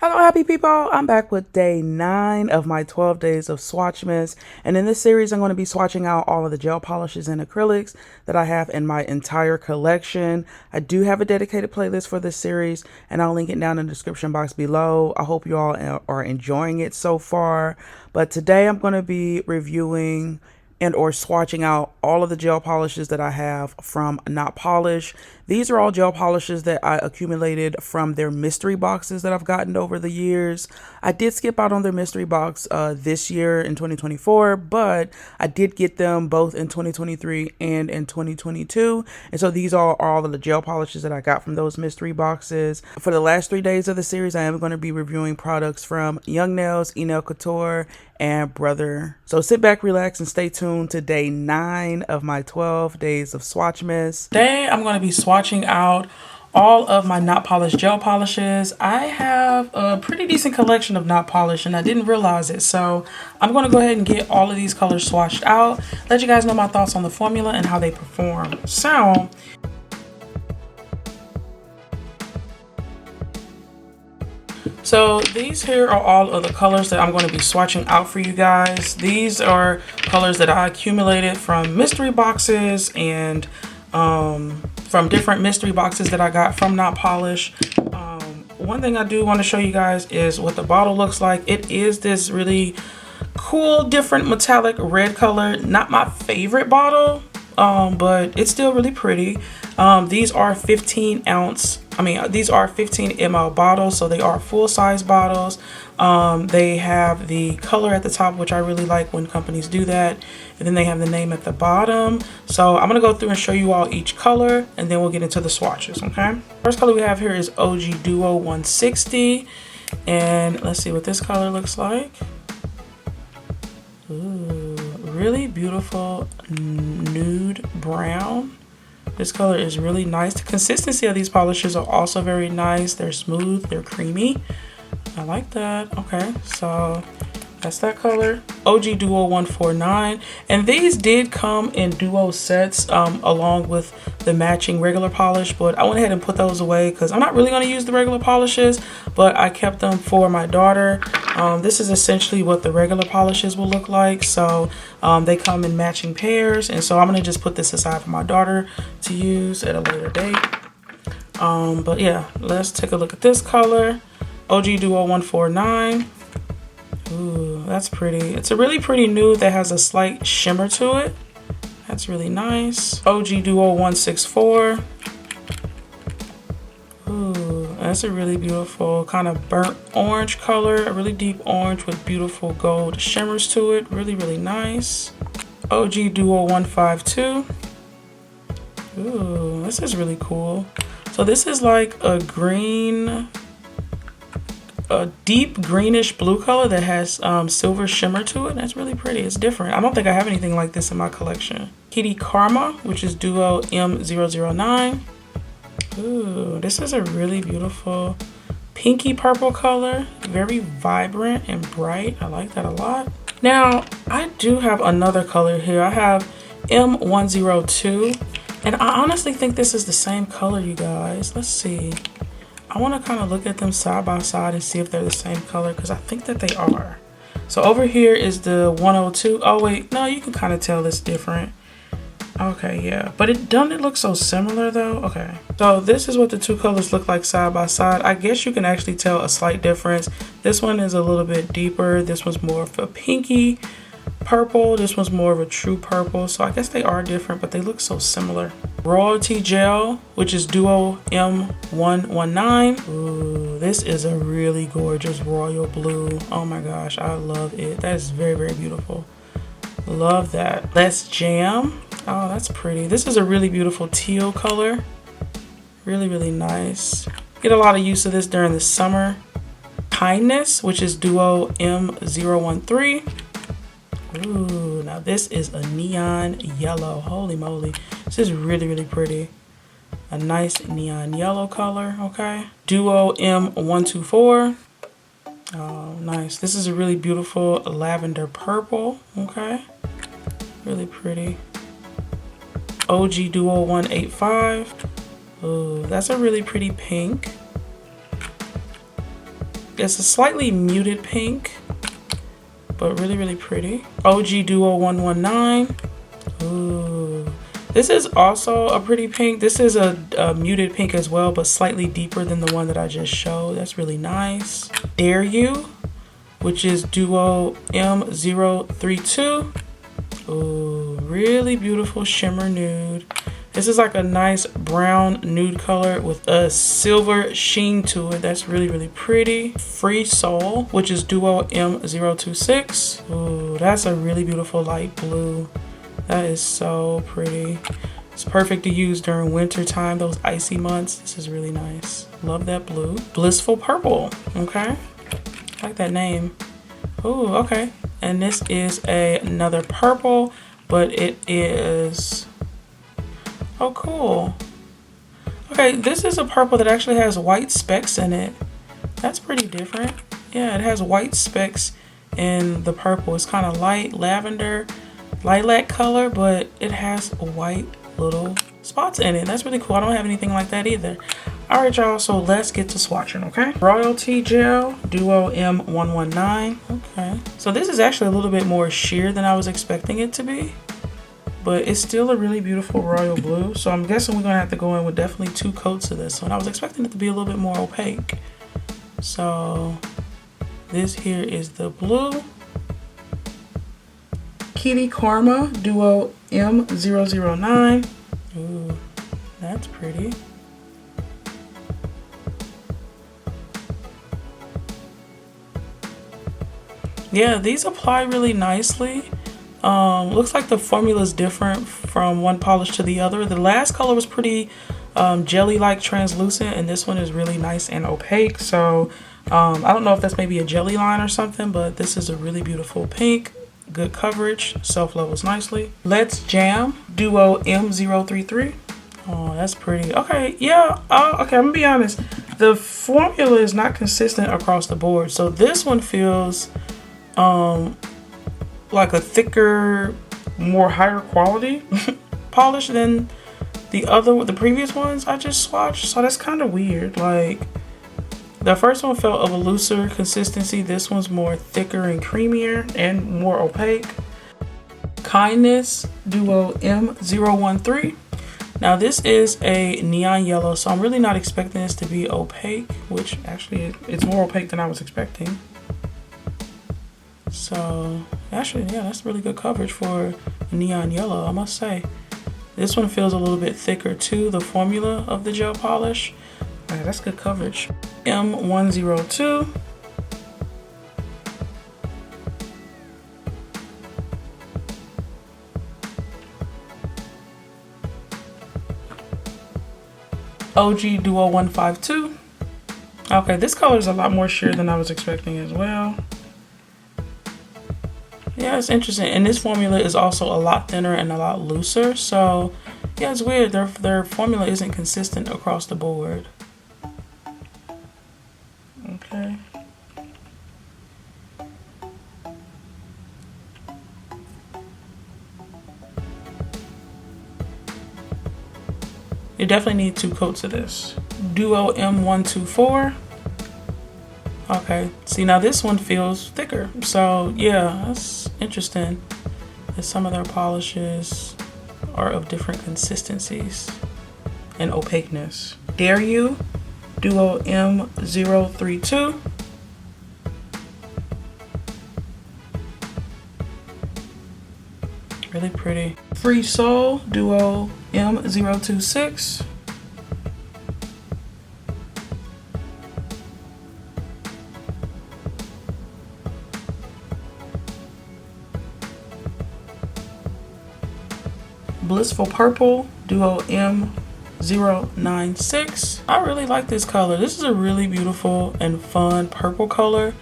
Hello, happy people. I'm back with day 9 of my 12 days of Swatchmas. And in this series, I'm going to be swatching out all of the gel polishes and acrylics that I have in my entire collection. I do have a dedicated playlist for this series, and I'll link it down in the description box below. I hope you all are enjoying it so far. But today I'm going to be reviewing and or swatching out all of the gel polishes that I have from Not Polish. These are all gel polishes that I accumulated from their mystery boxes that I've gotten over the years. I did skip out on their mystery box this year in 2024, but I did get them both in 2023 and in 2022. And so these are all of the gel polishes that I got from those mystery boxes. For the last 3 days of the series, I am going to be reviewing products from Young Nails, Nail Couture, and Brother. So sit back, relax, and stay tuned to day 9 of my 12 days of Swatchmas. Today I'm going to be swatching out all of my Not Polished gel polishes. I have a pretty decent collection of Not Polished, and I didn't realize it. So I'm going to go ahead and get all of these colors swatched out, let you guys know my thoughts on the formula and how they perform. So these here are all of the colors that I'm going to be swatching out for you guys. These are colors that I accumulated from mystery boxes and from different mystery boxes that I got from Not Polish. One thing I do want to show you guys is what the bottle looks like. It is this really cool, different metallic red color. Not my favorite bottle, but it's still really pretty. These are 15 ml bottles, so they are full-size bottles. They have the color at the top, which I really like when companies do that, and then they have the name at the bottom. So I'm gonna go through and show you all each color, and then we'll get into the swatches. Okay, first color we have here is OG Duo 160, and let's see what this color looks like. Ooh, really beautiful nude brown. This color is really nice. The consistency of these polishes are also very nice. They're smooth, they're creamy. I like that. Okay, so that's that color. OG Duo 149. And these did come in duo sets along with the matching regular polish, but I went ahead and put those away because I'm not really going to use the regular polishes, but I kept them for my daughter. This is essentially what the regular polishes will look like. So they come in matching pairs, and so I'm going to just put this aside for my daughter to use at a later date. But yeah, let's take a look at this color. OG Duo 149. Ooh, that's pretty. It's a really pretty nude that has a slight shimmer to it. That's really nice. OG Duo 164. Ooh, that's a really beautiful kind of burnt orange color. A really deep orange with beautiful gold shimmers to it. Really, really nice. OG Duo 152. Ooh, this is really cool. So this is like a green, a deep greenish blue color that has silver shimmer to it. That's really pretty. It's different. I don't think I have anything like this in my collection. Kitty Karma, which is Duo M009. Ooh, this is a really beautiful pinky purple color. Very vibrant and bright. I like that a lot. Now, I do have another color here. I have M102. And I honestly think this is the same color, you guys. Let's see. I want to kind of look at them side by side and see if they're the same color, because I think that they are. So over here is the 102. Oh wait, no, you can kind of tell it's different. Okay, yeah, but doesn't it look so similar though? Okay, so this is what the two colors look like side by side. I guess you can actually tell a slight difference. This one is a little bit deeper. This one's more of a pinky purple. This one's more of a true purple. So I guess they are different, but they look so similar. Royalty Gel, which is Duo M119. Ooh, this is a really gorgeous royal blue. Oh my gosh, I love it. That is very, very beautiful. Love that. Let's Jam. Oh, that's pretty. This is a really beautiful teal color. Really, really nice. Get a lot of use of this during the summer. Kindness, which is Duo M013. Ooh, now this is a neon yellow. Holy moly. This is really, really pretty. A nice neon yellow color, okay. Duo M124. Oh, nice. This is a really beautiful lavender purple, okay. Really pretty. OG Duo 185. Ooh, that's a really pretty pink. It's a slightly muted pink, but really, really pretty. OG Duo 119. Ooh. This is also a pretty pink. This is a muted pink as well, but slightly deeper than the one that I just showed. That's really nice. Dare You, which is Duo M032. Ooh, really beautiful shimmer nude. This is like a nice brown nude color with a silver sheen to it. That's really, really pretty. Free Soul, which is Duo M026. Ooh, that's a really beautiful light blue. That is so pretty. It's perfect to use during winter time, those icy months. This is really nice. Love that blue. Blissful Purple, okay. I like that name. Ooh, okay. And this is another purple, but it is, oh cool. Okay, this is a purple that actually has white specks in it. That's pretty different. Yeah, it has white specks in the purple. It's kind of light lavender, lilac color, but it has white little spots in it. That's really cool. I don't have anything like that either. All right, y'all, so let's get to swatching, okay? Royalty Gel, Duo M119. Okay, so this is actually a little bit more sheer than I was expecting it to be, but it's still a really beautiful royal blue. So I'm guessing we're gonna have to go in with definitely 2 coats of this one. I was expecting it to be a little bit more opaque. So this here is the blue. Kitty Karma, Duo M009. Ooh, that's pretty. Yeah, these apply really nicely. Looks like the formula is different from one polish to the other. The last color was pretty jelly-like translucent, and this one is really nice and opaque. So I don't know if that's maybe a jelly line or something, but this is a really beautiful pink. Good coverage, self-levels nicely. Let's Jam, Duo M033. Oh, that's pretty. Okay, yeah, okay, I'm gonna be honest. The formula is not consistent across the board. So this one feels like a thicker, more higher quality polish than the previous ones I just swatched. So that's kind of weird. Like, the first one felt of a looser consistency. This one's more thicker and creamier and more opaque. Kindness, Duo M013. Now this is a neon yellow, so I'm really not expecting this to be opaque, which actually it's more opaque than I was expecting. So actually, yeah, that's really good coverage for neon yellow, I must say. This one feels a little bit thicker too, the formula of the gel polish. Okay, that's good coverage. M102. OG Duo 152. Okay, this color is a lot more sheer than I was expecting as well. Yeah, it's interesting. And this formula is also a lot thinner and a lot looser. So yeah, it's weird. Their formula isn't consistent across the board. Okay. You definitely need 2 coats of this. Duo M124. Okay, see, now this one feels thicker. So yeah, that's interesting that some of their polishes are of different consistencies and opaqueness. Dare You, Duo M032. Really pretty. Free Soul, Duo M026. Blissful Purple, Duo M096. I really like this color. This is a really beautiful and fun purple color.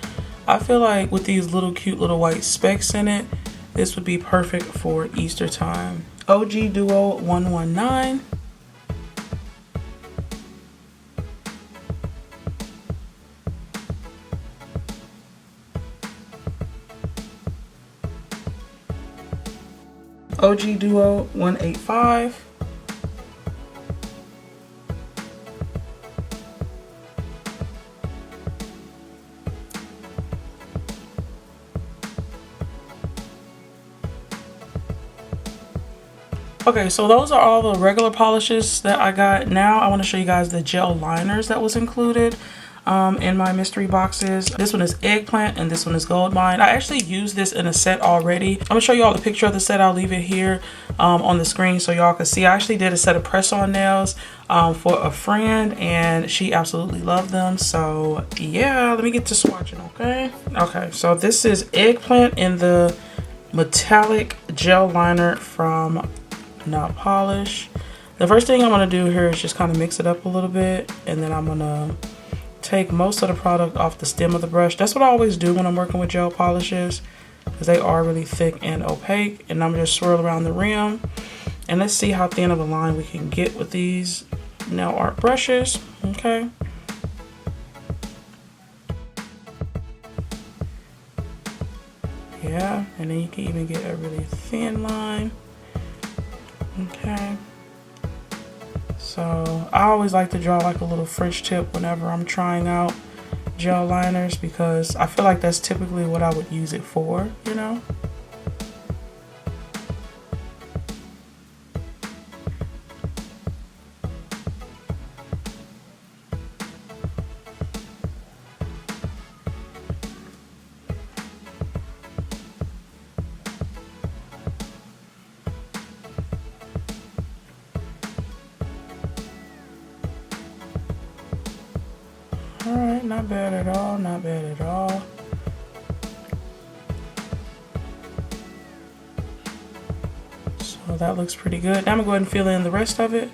I feel like with these little cute little white specks in it, this would be perfect for Easter time. OG Duo 119. OG Duo 185. Okay, so those are all the regular polishes that I got. Now I want to show you guys the gel liners that was included in my mystery boxes. This one is Eggplant and this one is Gold Mine. I actually used this in a set already. I'm gonna show you all the picture of the set. I'll leave it here on the screen so y'all can see. I actually did a set of press-on nails for a friend and she absolutely loved them. So yeah, let me get to swatching, okay? Okay, so this is Eggplant in the metallic gel liner from Not Polish. The first thing I'm gonna do here is just kind of mix it up a little bit, and then I'm gonna take most of the product off the stem of the brush. That's what I always do when I'm working with gel polishes, because they are really thick and opaque. And I'm just swirl around the rim, and let's see how thin of a line we can get with these nail art brushes. Okay. Yeah, and then you can even get a really thin line. Okay. So I always like to draw like a little French tip whenever I'm trying out gel liners, because I feel like that's typically what I would use it for, you know? All right, not bad at all, not bad at all. So that looks pretty good. Now I'm gonna go ahead and fill in the rest of it.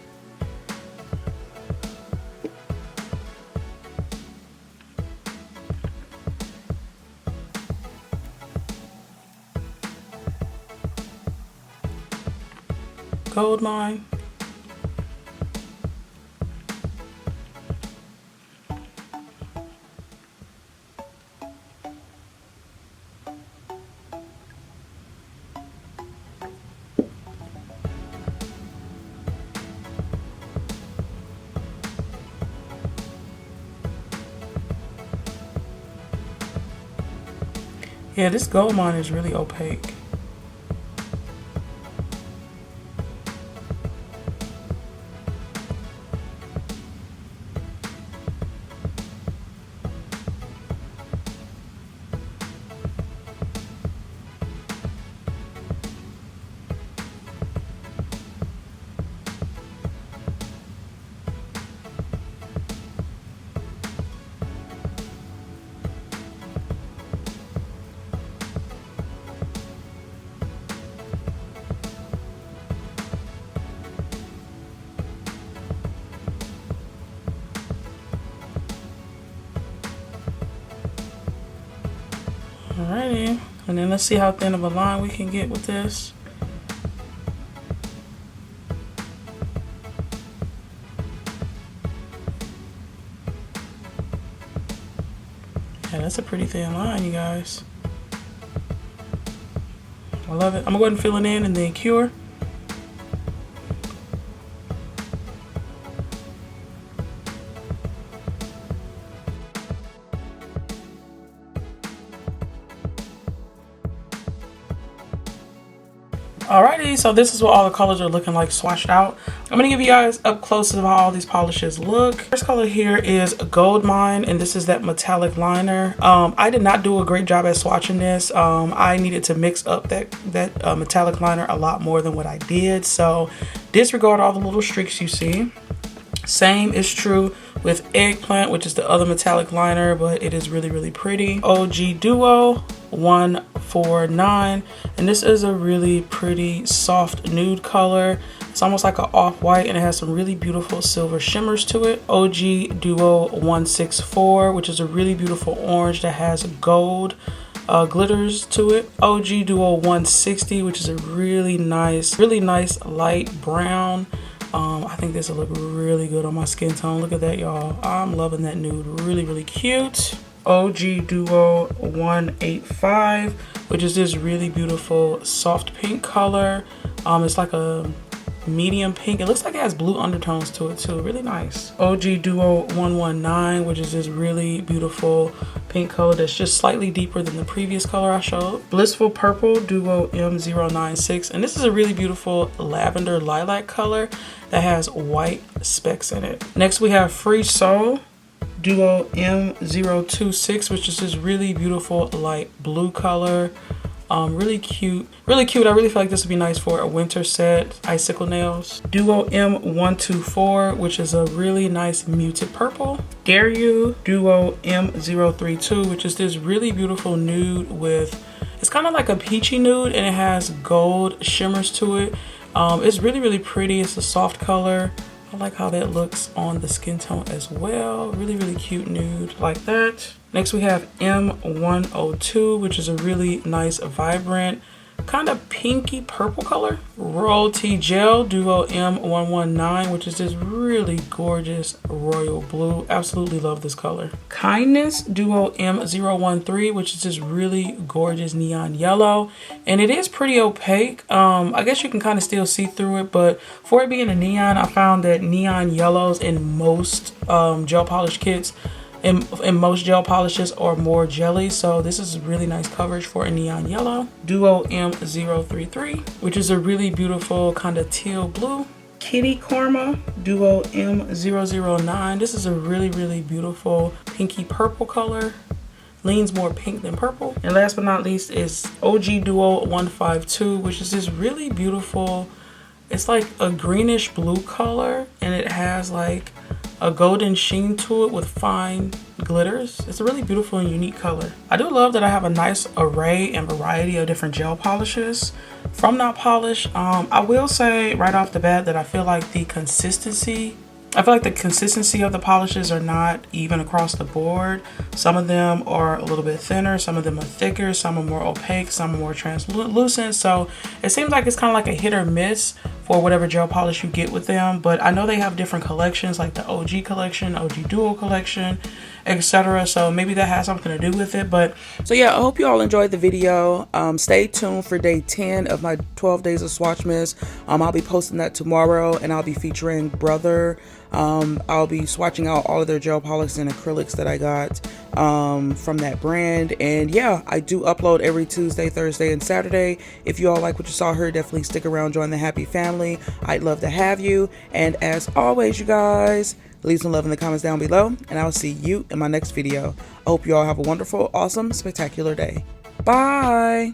Gold Mine. Yeah, this Gold Mine is really opaque. Alrighty, and then let's see how thin of a line we can get with this. Yeah, that's a pretty thin line, you guys. I love it. I'm gonna go ahead and fill it in and then cure. Alrighty, so this is what all the colors are looking like swatched out. I'm gonna give you guys up close of how all these polishes look. First color here is Gold Mine, and this is that metallic liner. I did not do a great job at swatching this. I needed to mix up that metallic liner a lot more than what I did. So disregard all the little streaks you see. Same is true with Eggplant, which is the other metallic liner, but it is really, really pretty. OG Duo 149, and this is a really pretty soft nude color. It's almost like an off-white, and it has some really beautiful silver shimmers to it. OG Duo 164, which is a really beautiful orange that has gold glitters to it. OG Duo 160, which is a really nice light brown. I think this will look really good on my skin tone. Look at that, y'all. I'm loving that nude. Really, really cute. OG Duo 185, which is this really beautiful soft pink color. It's like a medium pink. It looks like it has blue undertones to it too. Really nice. OG Duo 119, which is this really beautiful pink color that's just slightly deeper than the previous color I showed. Blissful Purple Duo M096, and this is a really beautiful lavender lilac color that has white specks in it. Next we have Free Soul Duo M026, which is this really beautiful light blue color. Really cute, really cute. I really feel like this would be nice for a winter set. Icicle nails. Duo M124, which is a really nice muted purple. Dare You Duo M032, which is this really beautiful nude with, it's kind of like a peachy nude and it has gold shimmers to it. It's really, really pretty. It's a soft color. I like how that looks on the skin tone as well. Really, really cute nude like that. Next we have M102, which is a really nice, vibrant, kind of pinky purple color. Royalty Gel Duo M119, which is this really gorgeous royal blue. Absolutely love this color. Kindness Duo M013, which is this really gorgeous neon yellow. And it is pretty opaque. I guess you can kind of still see through it, but for it being a neon, I found that neon yellows in most gel polish kits in most gel polishes are more jelly, so this is really nice coverage for a neon yellow. Duo M033, which is a really beautiful kind of teal blue. Kitty Karma Duo M009. This is a really, really beautiful pinky purple color. Leans more pink than purple. And last but not least is OG Duo 152, which is this really beautiful, it's like a greenish blue color and it has like a golden sheen to it with fine glitters. It's a really beautiful and unique color. I do love that I have a nice array and variety of different gel polishes from Not Polish. I will say right off the bat that I feel like the consistency of the polishes are not even across the board. Some of them are a little bit thinner, some of them are thicker, some are more opaque, some are more translucent. So it seems like it's kind of like a hit or miss for whatever gel polish you get with them. But I know they have different collections like the OG collection, OG Duo collection, etc. So maybe that has something to do with it. But so yeah, I hope you all enjoyed the video. Stay tuned for day 10 of my 12 days of Swatchmas. I'll be posting that tomorrow and I'll be featuring Brother. I'll be swatching out all of their gel polishes and acrylics that I got from that brand. And yeah, I do upload every Tuesday, Thursday, and Saturday. If you all like what you saw here, definitely stick around, join the happy family. I'd love to have you. And as always, you guys, leave some love in the comments down below, and I'll see you in my next video. I hope you all have a wonderful, awesome, spectacular day. Bye!